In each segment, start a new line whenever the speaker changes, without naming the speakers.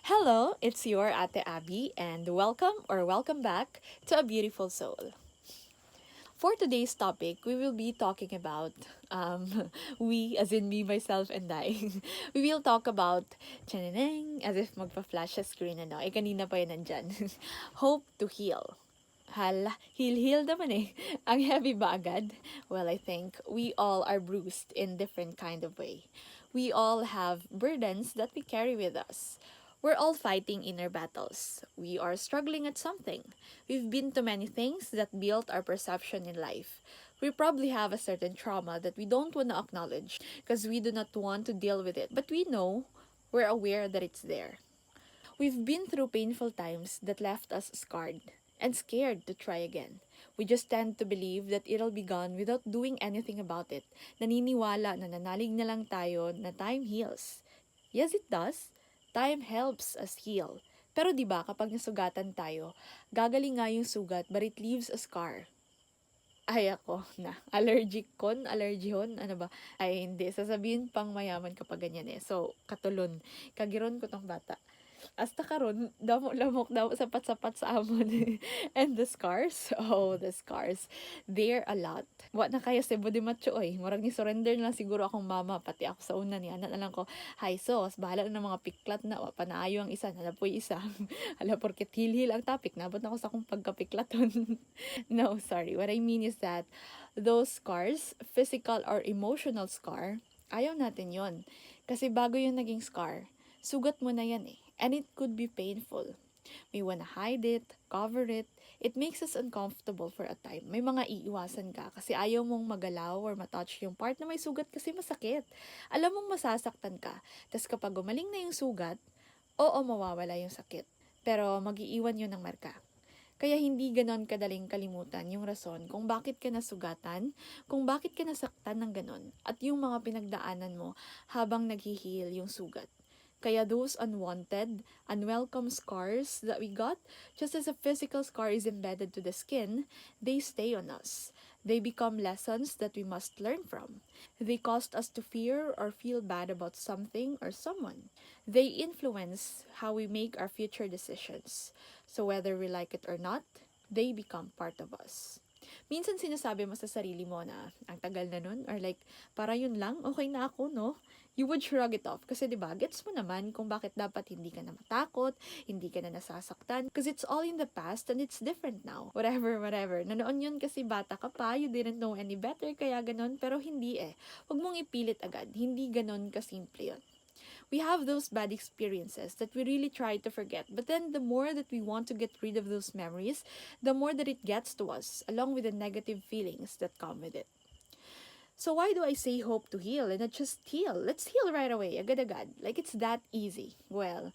Hello, it's your Ate Abby, and welcome back to A Beautiful Soul. For today's topic, we will be talking about, we, as in me, myself, and I, we will talk about, chaneneng, as if magpa-flash sa screen, ano, kanina pa yun nandyan, hope to heal. Hala, heal naman eh. Ang heavy ba agad? Well, I think we all are bruised in different kind of way. We all have burdens that we carry with us. We're all fighting inner battles. We are struggling at something. We've been to many things that built our perception in life. We probably have a certain trauma that we don't want to acknowledge because we do not want to deal with it. But we know, we're aware that it's there. We've been through painful times that left us scarred and scared to try again. We just tend to believe that it'll be gone without doing anything about it. Naniniwala na nanalig na lang tayo na time heals. Yes, it does. Time helps us heal. Pero 'di ba kapag nasugatan tayo, gagaling nga yung sugat but it leaves a scar. Ay ako na, allergy hon, ano ba? Ay hindi, sasabihin pang mayaman kapag ganyan eh. So, katulon, kagiron ko tong bata. Hasta karon damo lamok daw sapat-sapat sa amon. And the scars, oh, the scars, they're a lot. Wa na kaya Cebu de Macho oy. Murag ni surrender na lang siguro akong mama, pati ako sa una ni anak na lang ko. Hi sos, bahala na ng mga piklat na, wa panaayo ang isa, nalapoy isa. Ala porket hilhil ang topic, nabot na ako sa akong pagkapiklaton. No, sorry. What I mean is that those scars, physical or emotional scar, ayaw natin yon. Kasi bago yung naging scar, sugat mo na yan eh. And it could be painful. We wanna hide it, cover it. It makes us uncomfortable for a time. May mga iiwasan ka kasi ayaw mong magalaw or matouch yung part na may sugat kasi masakit. Alam mong masasaktan ka. Tapos kapag gumaling na yung sugat, oo, mawawala yung sakit. Pero mag-iiwan yun ng marka. Kaya hindi ganon kadaling kalimutan yung rason kung bakit ka nasugatan, kung bakit ka nasaktan ng ganon, at yung mga pinagdaanan mo habang naghihil yung sugat. Kaya those unwanted, unwelcome scars that we got, just as a physical scar is embedded to the skin, they stay on us. They become lessons that we must learn from. They cause us to fear or feel bad about something or someone. They influence how we make our future decisions. So whether we like it or not, they become part of us. Minsan sinasabi mo sa sarili mo na ang tagal na nun or like para yun lang, okay na ako, no? You would shrug it off kasi 'di ba? Gets mo naman kung bakit dapat hindi ka na matakot, hindi ka na nasasaktan because it's all in the past and it's different now. Whatever. Nanoon yun kasi bata ka pa, you didn't know any better kaya ganon, pero hindi eh. Huwag mong ipilit agad. Hindi ganon kasimple yun. We have those bad experiences that we really try to forget. But then the more that we want to get rid of those memories, the more that it gets to us, along with the negative feelings that come with it. So why do I say hope to heal and not just heal? Let's heal right away, agad-agad. Like it's that easy. Well,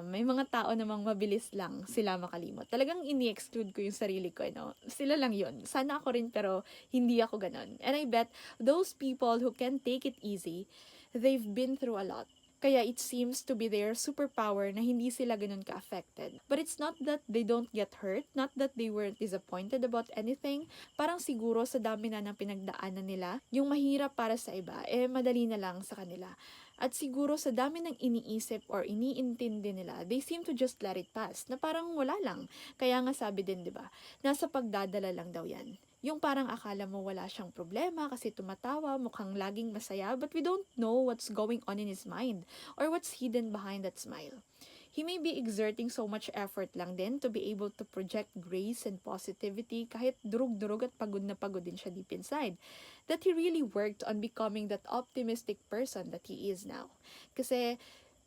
may mga tao namang mabilis lang sila makalimot. Talagang ini-exclude ko yung sarili ko, no? Sila lang yun. Sana ako rin pero hindi ako ganon. And I bet those people who can take it easy, they've been through a lot. Kaya it seems to be their superpower na hindi sila ganun ka-affected. But it's not that they don't get hurt, not that they weren't disappointed about anything. Parang siguro sa dami na ng pinagdaanan nila, yung mahirap para sa iba, madali na lang sa kanila. At siguro sa dami ng iniisip or iniintindi nila, they seem to just let it pass, na parang wala lang. Kaya nga sabi din, di ba, nasa pagdadala lang daw yan. Yung parang akala mo wala siyang problema kasi tumatawa, mukhang laging masaya, but we don't know what's going on in his mind or what's hidden behind that smile. He may be exerting so much effort lang din to be able to project grace and positivity kahit durug-durug at pagod na pagod din siya deep inside. That he really worked on becoming that optimistic person that he is now. Kasi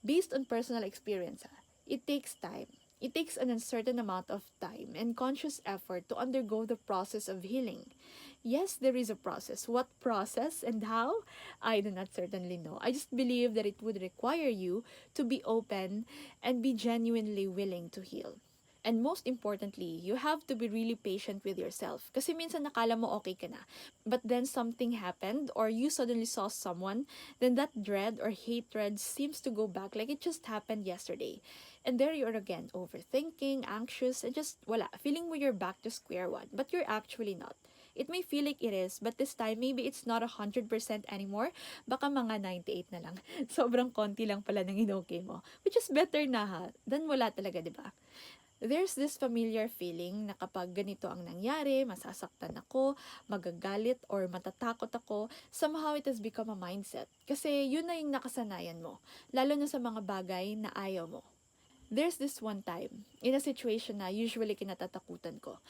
based on personal experience, it takes time. It takes an uncertain amount of time and conscious effort to undergo the process of healing. Yes, there is a process. What process and how? I do not certainly know. I just believe that it would require you to be open and be genuinely willing to heal. And most importantly, you have to be really patient with yourself. Kasi minsan nakala mo okay ka na. But then something happened or you suddenly saw someone, then that dread or hatred seems to go back like it just happened yesterday. And there you are again, overthinking, anxious, and just wala, feeling mo you're back to square one. But you're actually not. It may feel like it is, but this time, maybe it's not 100% anymore. Baka mga 98 na lang. Sobrang konti lang pala ng in-okay mo. Which is better na ha, than wala talaga, di ba? There's this familiar feeling na kapag ganito ang nangyari, masasaktan ako, magagalit, or matatakot ako, somehow it has become a mindset. Kasi yun na yung nakasanayan mo, lalo na sa mga bagay na ayaw mo. There's this one time, in a situation na usually kinatatakutan ko,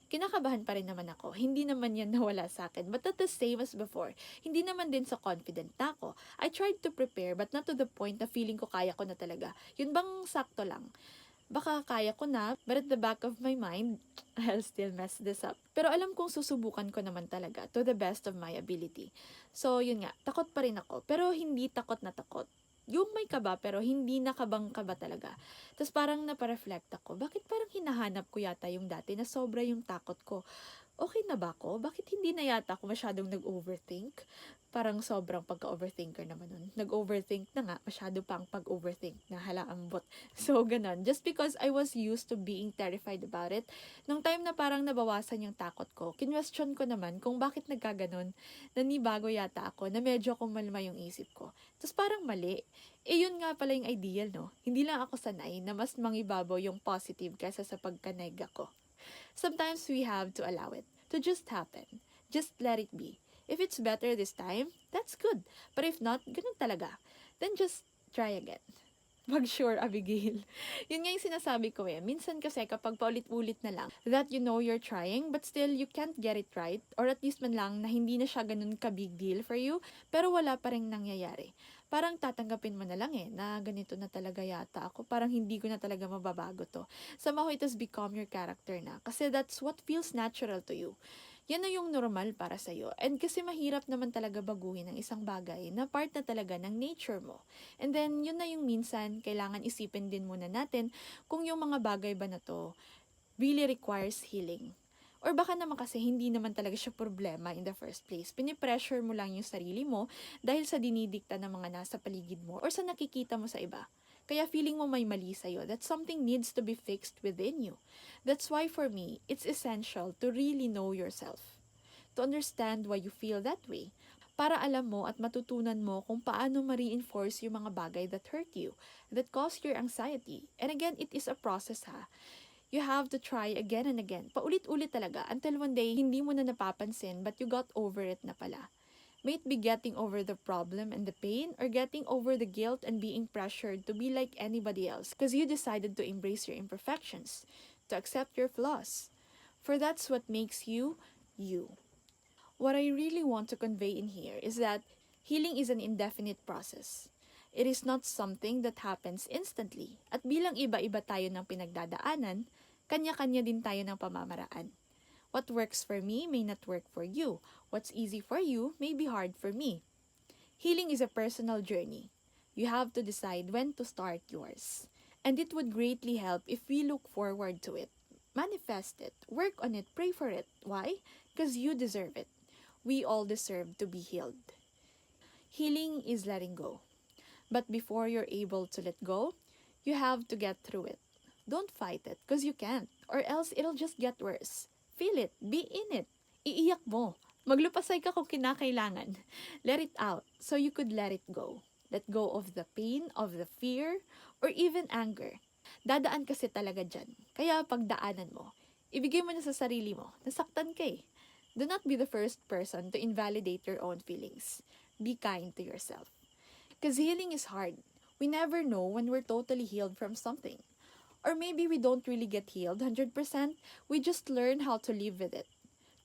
kinakabahan pa rin naman ako. Hindi naman yan nawala sa akin. But not the same as before. Hindi naman din sa confident na ako. I tried to prepare but not to the point na feeling ko kaya ko na talaga. Yun bang sakto lang? Baka kaya ko na, but at the back of my mind, I'll still mess this up. Pero alam kong susubukan ko naman talaga to the best of my ability. So, yun nga, takot pa rin ako. Pero hindi takot na takot. Yung may kaba pero hindi nakabang kaba talaga. Tapos parang napareflect ako, bakit parang hinahanap ko yata yung dati na sobra yung takot ko? Okay na ba ako? Bakit hindi na yata ako masyadong nag-overthink? Parang sobrang pagka-overthinker naman nun. Nag-overthink na nga, masyado pang pag-overthink na halaambot. So, ganun. Just because I was used to being terrified about it, nung time na parang nabawasan yung takot ko, kinwestiyon ko naman kung bakit nagkaganon, nanibago yata ako, na medyo kumalma yung isip ko. Tapos parang mali. Yun nga pala yung ideal, no? Hindi lang ako sanay na mas mangibabaw yung positive kaysa sa pagkanega ko. Sometimes we have to allow it to just happen. Just let it be. If it's better this time, that's good. But if not, ganun talaga. Then just try again. Mag-sure, Abigail. Yun nga yung sinasabi ko eh. Minsan kasi kapag paulit-ulit na lang, that you know you're trying, but still you can't get it right, or at least man lang na hindi na siya ganun ka-big deal for you, pero wala pa rin nangyayari. Parang tatanggapin mo na lang eh, na ganito na talaga yata ako. Parang hindi ko na talaga mababago to. Somehow it has become your character na. Kasi that's what feels natural to you. Yan na yung normal para sa'yo. And kasi mahirap naman talaga baguhin ang isang bagay na part na talaga ng nature mo. And then, yun na yung minsan, kailangan isipin din muna natin kung yung mga bagay ba na to really requires healing. Or baka naman kasi hindi naman talaga siya problema in the first place. Pinipressure mo lang yung sarili mo dahil sa dinidikta ng mga nasa paligid mo or sa nakikita mo sa iba. Kaya feeling mo may mali sa'yo, that something needs to be fixed within you. That's why for me, it's essential to really know yourself. To understand why you feel that way. Para alam mo at matutunan mo kung paano ma-reinforce yung mga bagay that hurt you, that cause your anxiety. And again, it is a process ha. You have to try again and again. Paulit-ulit talaga until one day hindi mo na napapansin but you got over it na pala. May it be getting over the problem and the pain or getting over the guilt and being pressured to be like anybody else because you decided to embrace your imperfections, to accept your flaws. For that's what makes you, you. What I really want to convey in here is that healing is an indefinite process. It is not something that happens instantly. At bilang iba-iba tayo ng pinagdadaanan, kanya-kanya din tayo ng pamamaraan. What works for me may not work for you. What's easy for you may be hard for me. Healing is a personal journey. You have to decide when to start yours. And it would greatly help if we look forward to it. Manifest it. Work on it. Pray for it. Why? Because you deserve it. We all deserve to be healed. Healing is letting go. But before you're able to let go, you have to get through it. Don't fight it because you can't, or else it'll just get worse. Feel it. Be in it. Iiyak mo. Maglupasay ka kung kinakailangan. Let it out so you could let it go. Let go of the pain, of the fear, or even anger. Dadaan kasi talaga dyan. Kaya pagdaanan mo, ibigay mo na sa sarili mo. Nasaktan ka eh. Do not be the first person to invalidate your own feelings. Be kind to yourself. Because healing is hard. We never know when we're totally healed from something. Or maybe we don't really get healed 100%, we just learn how to live with it.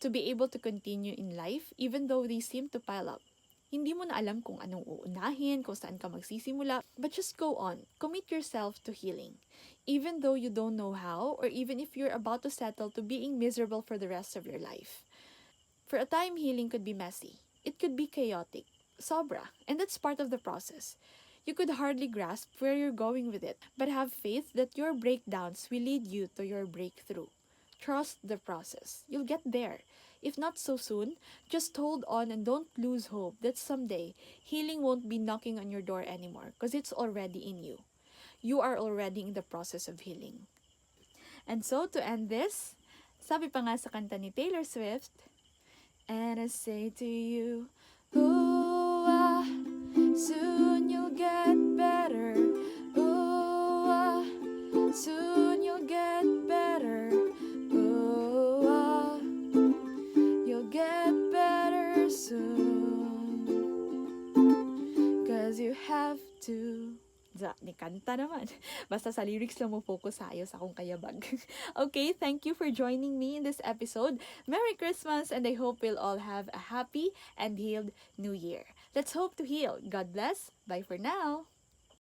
To be able to continue in life even though they seem to pile up. Hindi mo na alam kung anong uunahin, kung saan ka magsisimula, but just go on. Commit yourself to healing. Even though you don't know how, or even if you're about to settle to being miserable for the rest of your life. For a time, healing could be messy. It could be chaotic. Sobra. And that's part of the process. You could hardly grasp where you're going with it, but have faith that your breakdowns will lead you to your breakthrough. Trust the process. You'll get there. If not so soon, just hold on and don't lose hope that someday healing won't be knocking on your door anymore because it's already in you. You are already in the process of healing. And so to end this, sabi pa nga sa kanta ni Taylor Swift, And I say to you, ooh, soon you'll get better. Ooh, soon you'll get better. Ooh, you'll get better soon. 'Cause you have to. Ni kanta naman. Basta sa lyrics lang mo focus tayo sa kung kayabag. Okay, thank you for joining me in this episode. Merry Christmas, and I hope we'll all have a happy and healed New Year. Let's hope to heal. God bless. Bye for now.